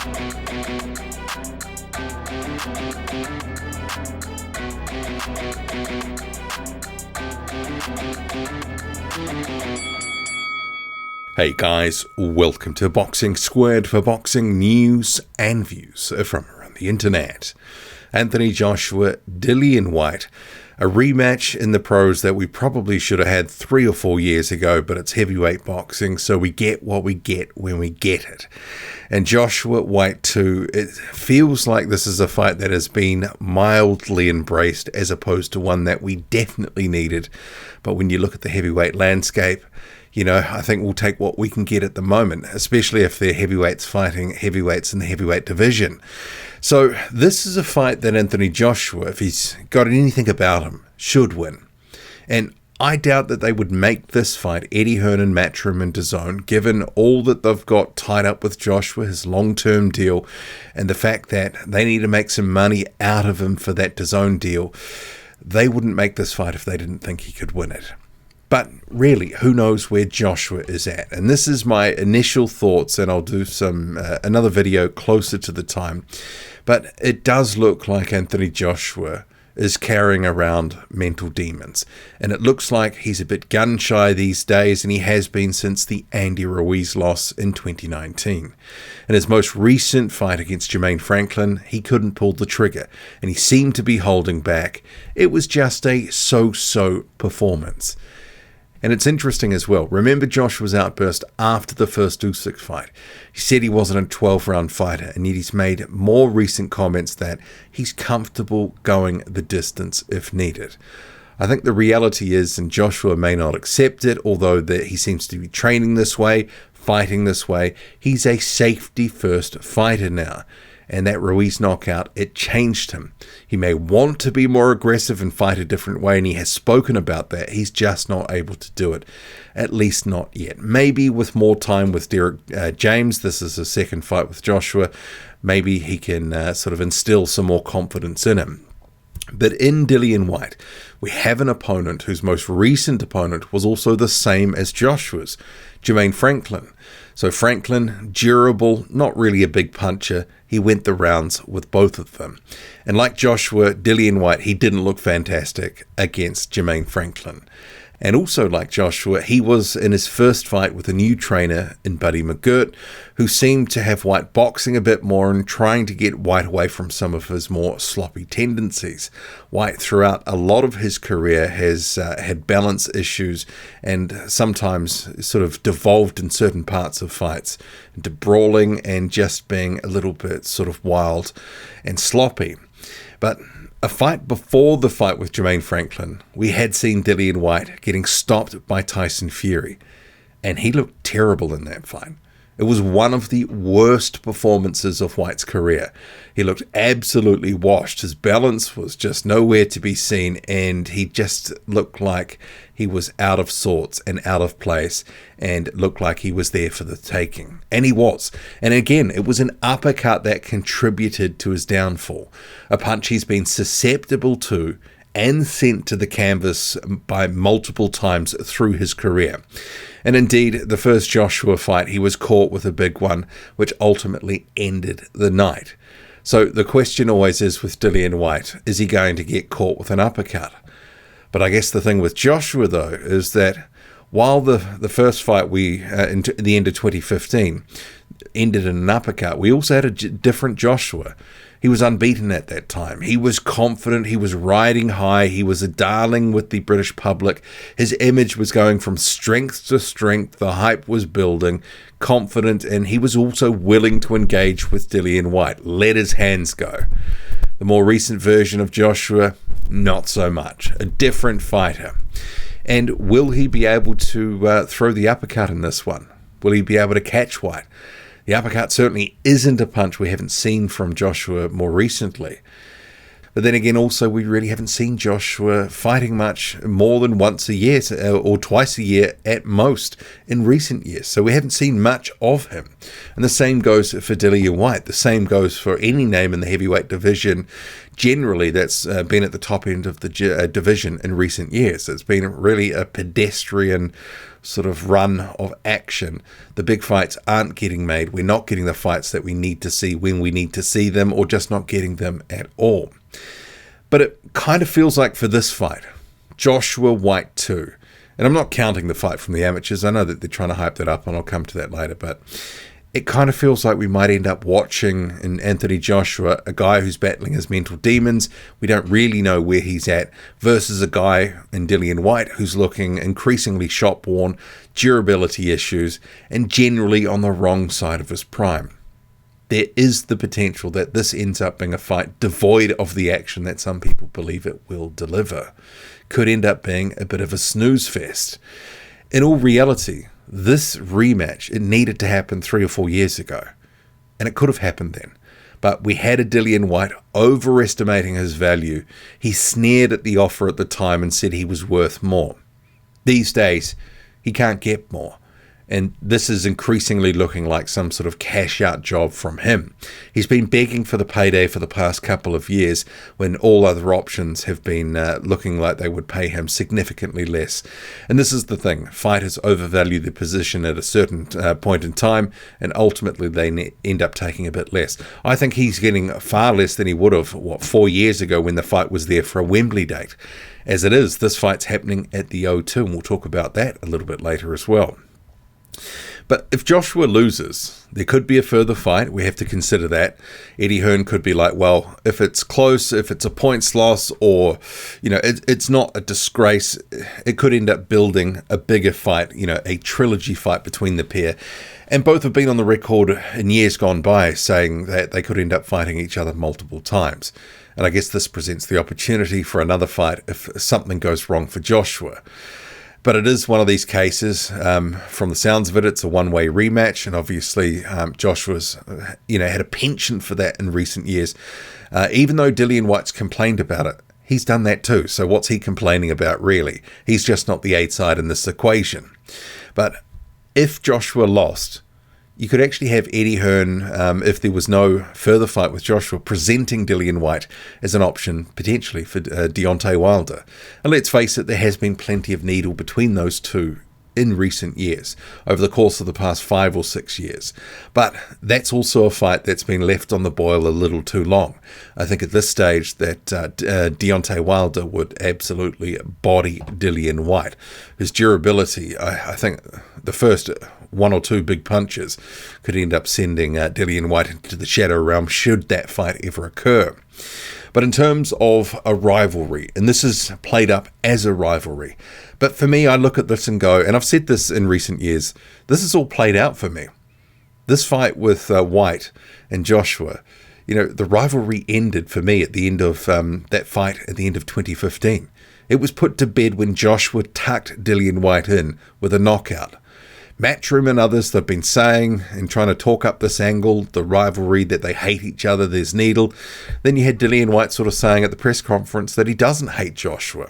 Hey guys, welcome to Boxing Squared for boxing news and views from around the internet. Anthony Joshua, Dillian Whyte, a rematch in the pros that we probably should have had 3 or 4 years ago, but it's heavyweight boxing, so we get what we get when we get it. And Joshua Whyte too, it feels like this is a fight that has been mildly embraced as opposed to one that we definitely needed. But when you look at the heavyweight landscape, you know, I think we'll take what we can get at the moment, especially if they're heavyweights fighting heavyweights in the heavyweight division. So this is a fight that Anthony Joshua, if he's got anything about him, should win. And I doubt that they would make this fight Eddie Hearn and Matchroom and DAZN, given all that they've got tied up with Joshua, his long-term deal, and the fact that they need to make some money out of him for that DAZN deal. They wouldn't make this fight if they didn't think he could win it. But really, who knows where Joshua is at? And this is my initial thoughts, and I'll do some another video closer to the time. But it does look like Anthony Joshua is carrying around mental demons. And it looks like he's a bit gun-shy these days, and he has been since the Andy Ruiz loss in 2019. In his most recent fight against Jermaine Franklin, he couldn't pull the trigger, and he seemed to be holding back. It was just a so-so performance. And it's interesting as well. Remember Joshua's outburst after the first Usyk fight. He said he wasn't a 12-round fighter, and yet he's made more recent comments that he's comfortable going the distance if needed. I think the reality is, and Joshua may not accept it, although that he seems to be training this way, fighting this way, he's a safety-first fighter now. And that Ruiz knockout, it changed him. He may want to be more aggressive and fight a different way, and he has spoken about that. He's just not able to do it, at least not yet. Maybe with more time with Derek James, this is his second fight with Joshua, maybe he can sort of instill some more confidence in him. But in Dillian Whyte, we have an opponent whose most recent opponent was also the same as Joshua's, Jermaine Franklin. So Franklin, durable, not really a big puncher. He went the rounds with both of them. And like Joshua, Dillian Whyte, he didn't look fantastic against Jermaine Franklin. And also like Joshua, he was in his first fight with a new trainer in Buddy McGirt, who seemed to have Whyte boxing a bit more and trying to get Whyte away from some of his more sloppy tendencies. Whyte, throughout a lot of his career, has had balance issues and sometimes sort of devolved in certain parts of fights into brawling and just being a little bit sort of wild and sloppy. But a fight before the fight with Jermaine Franklin, we had seen Dillian Whyte getting stopped by Tyson Fury, and he looked terrible in that fight. It was one of the worst performances of Whyte's career. He looked absolutely washed. His balance was just nowhere to be seen, and he just looked like he was out of sorts and out of place and looked like he was there for the taking. And he was. And again, it was an uppercut that contributed to his downfall. A punch he's been susceptible to and sent to the canvas by multiple times through his career. And indeed, the first Joshua fight, he was caught with a big one, which ultimately ended the night. So the question always is with Dillian Whyte, is he going to get caught with an uppercut? But I guess the thing with Joshua, though, is that while the first fight in the end of 2015 ended in an uppercut, we also had a different Joshua. He was unbeaten at that time. He was confident. He was riding high. He was a darling with the British public. His image was going from strength to strength. The hype was building, confident, and he was also willing to engage with Dillian Whyte. Let his hands go. The more recent version of Joshua, not so much. A different fighter. And will he be able to throw the uppercut in this one? Will he be able to catch Whyte? The uppercut certainly isn't a punch we haven't seen from Joshua more recently. But then again, also, we really haven't seen Joshua fighting much more than once a year or twice a year at most in recent years. So we haven't seen much of him. And the same goes for Dillian Whyte. The same goes for any name in the heavyweight division generally that's been at the top end of the division in recent years. It's been really a pedestrian sort of run of action. The big fights aren't getting made. We're not getting the fights that we need to see when we need to see them, or just not getting them at all. But it kind of feels like for this fight, Joshua Whyte 2, and I'm not counting the fight from the amateurs. I know that they're trying to hype that up, and I'll come to that later, but it kind of feels like we might end up watching in Anthony Joshua a guy who's battling his mental demons. We don't really know where he's at, versus a guy in Dillian Whyte who's looking increasingly shop-worn, durability issues, and generally on the wrong side of his prime. There is the potential that this ends up being a fight devoid of the action that some people believe it will deliver. Could end up being a bit of a snooze fest. In all reality, this rematch, it needed to happen 3 or 4 years ago, and it could have happened then. But we had a Dillian Whyte overestimating his value. He sneered at the offer at the time and said he was worth more. These days, he can't get more. And this is increasingly looking like some sort of cash-out job from him. He's been begging for the payday for the past couple of years, when all other options have been looking like they would pay him significantly less. And this is the thing. Fighters overvalue their position at a certain point in time, and ultimately they end up taking a bit less. I think he's getting far less than he would have, 4 years ago when the fight was there for a Wembley date. As it is, this fight's happening at the O2, and we'll talk about that a little bit later as well. But if Joshua loses, there could be a further fight. We have to consider that. Eddie Hearn could be like, well, if it's close, if it's a points loss, or, it's not a disgrace, it could end up building a bigger fight, a trilogy fight between the pair. And both have been on the record in years gone by saying that they could end up fighting each other multiple times. And I guess this presents the opportunity for another fight if something goes wrong for Joshua. But it is one of these cases, from the sounds of it, it's a one-way rematch. And obviously, Joshua's, had a penchant for that in recent years. Even though Dillian Whyte's complained about it, he's done that too. So what's he complaining about, really? He's just not the aid side in this equation. But if Joshua lost, you could actually have Eddie Hearn, if there was no further fight with Joshua, presenting Dillian Whyte as an option potentially for Deontay Wilder. And let's face it, there has been plenty of needle between those two in recent years, over the course of the past 5 or 6 years. But that's also a fight that's been left on the boil a little too long. I think at this stage that Deontay Wilder would absolutely body Dillian Whyte. His durability, I think the first 1 or 2 big punches could end up sending Dillian Whyte into the shadow realm should that fight ever occur. But in terms of a rivalry, and this is played up as a rivalry, but for me, I look at this and go, and I've said this in recent years, this is all played out for me. This fight with Whyte and Joshua, the rivalry ended for me at the end of that fight at the end of 2015. It was put to bed when Joshua tucked Dillian Whyte in with a knockout. Matchroom and others, they've been saying and trying to talk up this angle, the rivalry, that they hate each other, there's needle. Then you had Dillian Whyte sort of saying at the press conference that he doesn't hate Joshua.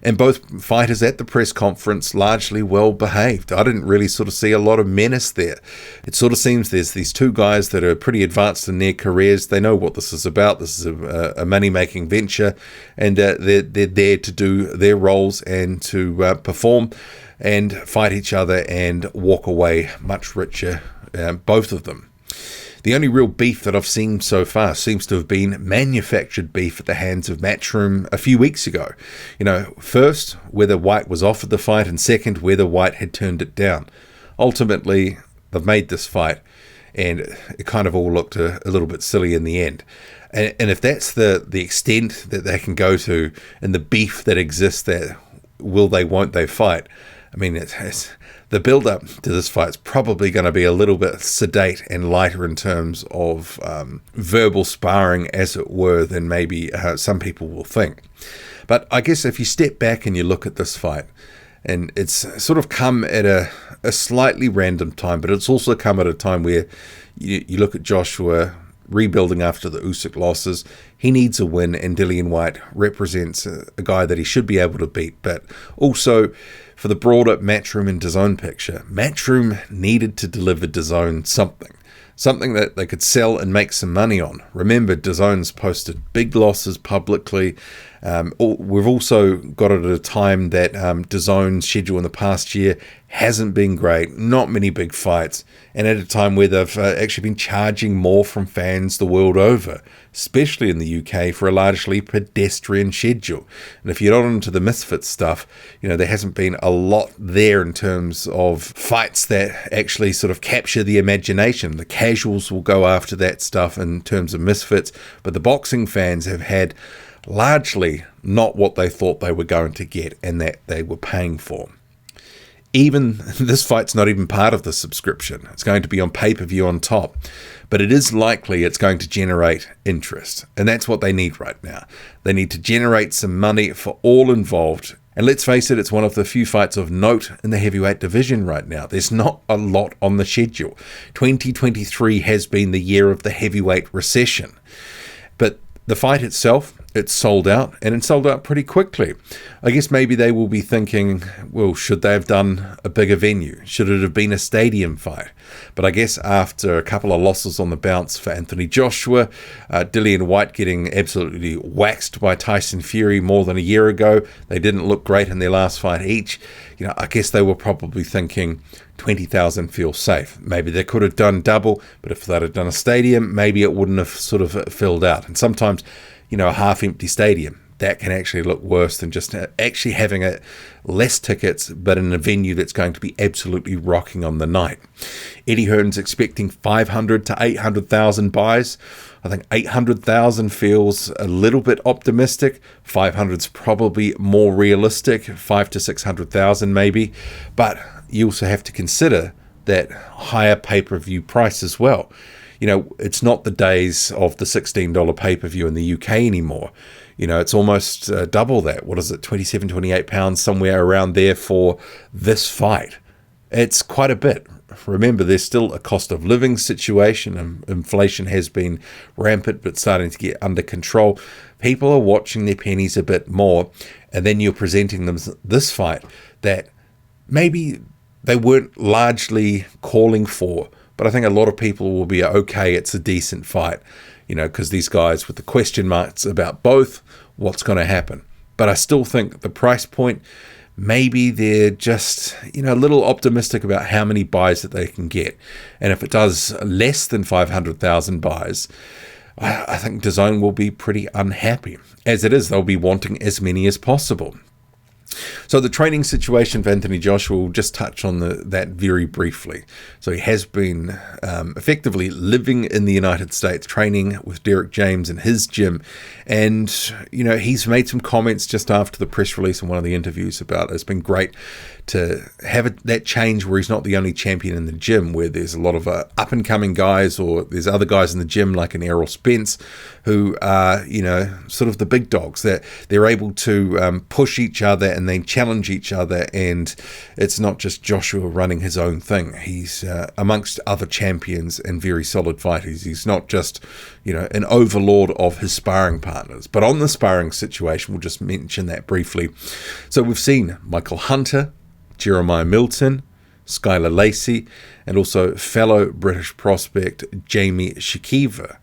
And both fighters at the press conference largely well behaved. I didn't really sort of see a lot of menace there. It sort of seems there's these two guys that are pretty advanced in their careers. They know what this is about. This is a money-making venture, and they're there to do their roles and to perform and fight each other and walk away much richer, both of them. The only real beef that I've seen so far seems to have been manufactured beef at the hands of Matchroom a few weeks ago. First, whether Whyte was offered the fight, and second, whether Whyte had turned it down. Ultimately, they've made this fight, and it kind of all looked a little bit silly in the end. And if that's the extent that they can go to, and the beef that exists there, will they, won't they fight? I mean, it's the build-up to this fight is probably going to be a little bit sedate and lighter in terms of verbal sparring, as it were, than maybe some people will think. But I guess if you step back and you look at this fight, and it's sort of come at a slightly random time, but it's also come at a time where you look at Joshua rebuilding after the Usyk losses. He needs a win, and Dillian Whyte represents a guy that he should be able to beat. But also, for the broader Matchroom and DAZN picture, Matchroom needed to deliver DAZN something that they could sell and make some money on. Remember, DAZN's posted big losses publicly. We've also got it at a time that DAZN's schedule in the past year hasn't been great, not many big fights, and at a time where they've actually been charging more from fans the world over, especially in the UK, for a largely pedestrian schedule. And if you're not into the Misfits stuff, there hasn't been a lot there in terms of fights that actually sort of capture the imagination. The casuals will go after that stuff in terms of Misfits, but the boxing fans have had largely not what they thought they were going to get and that they were paying for. Even this fight's not even part of the subscription. It's going to be on pay-per-view on top, but it is likely it's going to generate interest, and that's what they need right now. They need to generate some money for all involved, and let's face it, it's one of the few fights of note in the heavyweight division right now. There's not a lot on the schedule. 2023 has been the year of the heavyweight recession, but the fight itself, it's sold out, and it sold out pretty quickly. I guess maybe they will be thinking, well, should they have done a bigger venue? Should it have been a stadium fight? But I guess after a couple of losses on the bounce for Anthony Joshua, Dillian Whyte getting absolutely waxed by Tyson Fury more than a year ago, they didn't look great in their last fight each. I guess they were probably thinking 20,000 feels safe. Maybe they could have done double, but if they'd have done a stadium, maybe it wouldn't have sort of filled out. And sometimes, a half-empty stadium, that can actually look worse than just actually having less tickets, but in a venue that's going to be absolutely rocking on the night. Eddie Hearn's expecting 500 to 800,000 buys. I think 800,000 feels a little bit optimistic. 500's probably more realistic, 500 to 600,000 maybe. But you also have to consider that higher pay-per-view price as well. It's not the days of the $16 pay-per-view in the UK anymore. It's almost double that. What is it, 27, 28 pounds, somewhere around there for this fight. It's quite a bit. Remember, there's still a cost of living situation, and inflation has been rampant but starting to get under control. People are watching their pennies a bit more, and then you're presenting them this fight that maybe they weren't largely calling for. But I think a lot of people will be okay, it's a decent fight, because these guys with the question marks about both, what's going to happen. But I still think the price point, maybe they're just, a little optimistic about how many buys that they can get. And if it does less than 500,000 buys, I think DAZN will be pretty unhappy. As it is, they'll be wanting as many as possible. So the training situation for Anthony Joshua, we'll just touch on that very briefly. So he has been effectively living in the United States, training with Derek James in his gym. And, he's made some comments just after the press release in one of the interviews about it's been great to have that change where he's not the only champion in the gym, where there's a lot of up-and-coming guys, or there's other guys in the gym like an Errol Spence who are, sort of the big dogs, that they're able to push each other and they challenge each other, and it's not just Joshua running his own thing. He's amongst other champions and very solid fighters. He's not just, an overlord of his sparring partners. But on the sparring situation, we'll just mention that briefly. So we've seen Michael Hunter, Jeremiah Milton, Skylar Lacey, and also fellow British prospect Jamie Shakiva.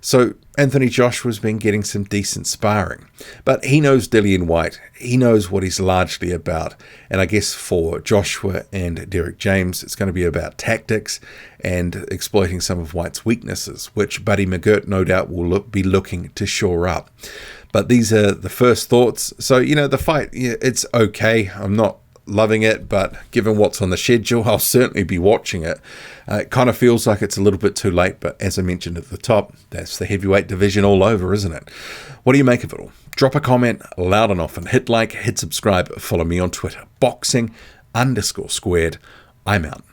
So Anthony Joshua's been getting some decent sparring, but he knows Dillian Whyte. He knows what he's largely about. And I guess for Joshua and Derek James, it's going to be about tactics and exploiting some of Whyte's weaknesses, which Buddy McGirt no doubt will be looking to shore up. But these are the first thoughts. So, the fight, it's okay. I'm not loving it, but given what's on the schedule, I'll certainly be watching it. It kind of feels like it's a little bit too late, but as I mentioned at the top, that's the heavyweight division all over, isn't it? What do you make of it all? Drop a comment loud and often. Hit like, hit subscribe, follow me on Twitter, boxing_squared. I'm out.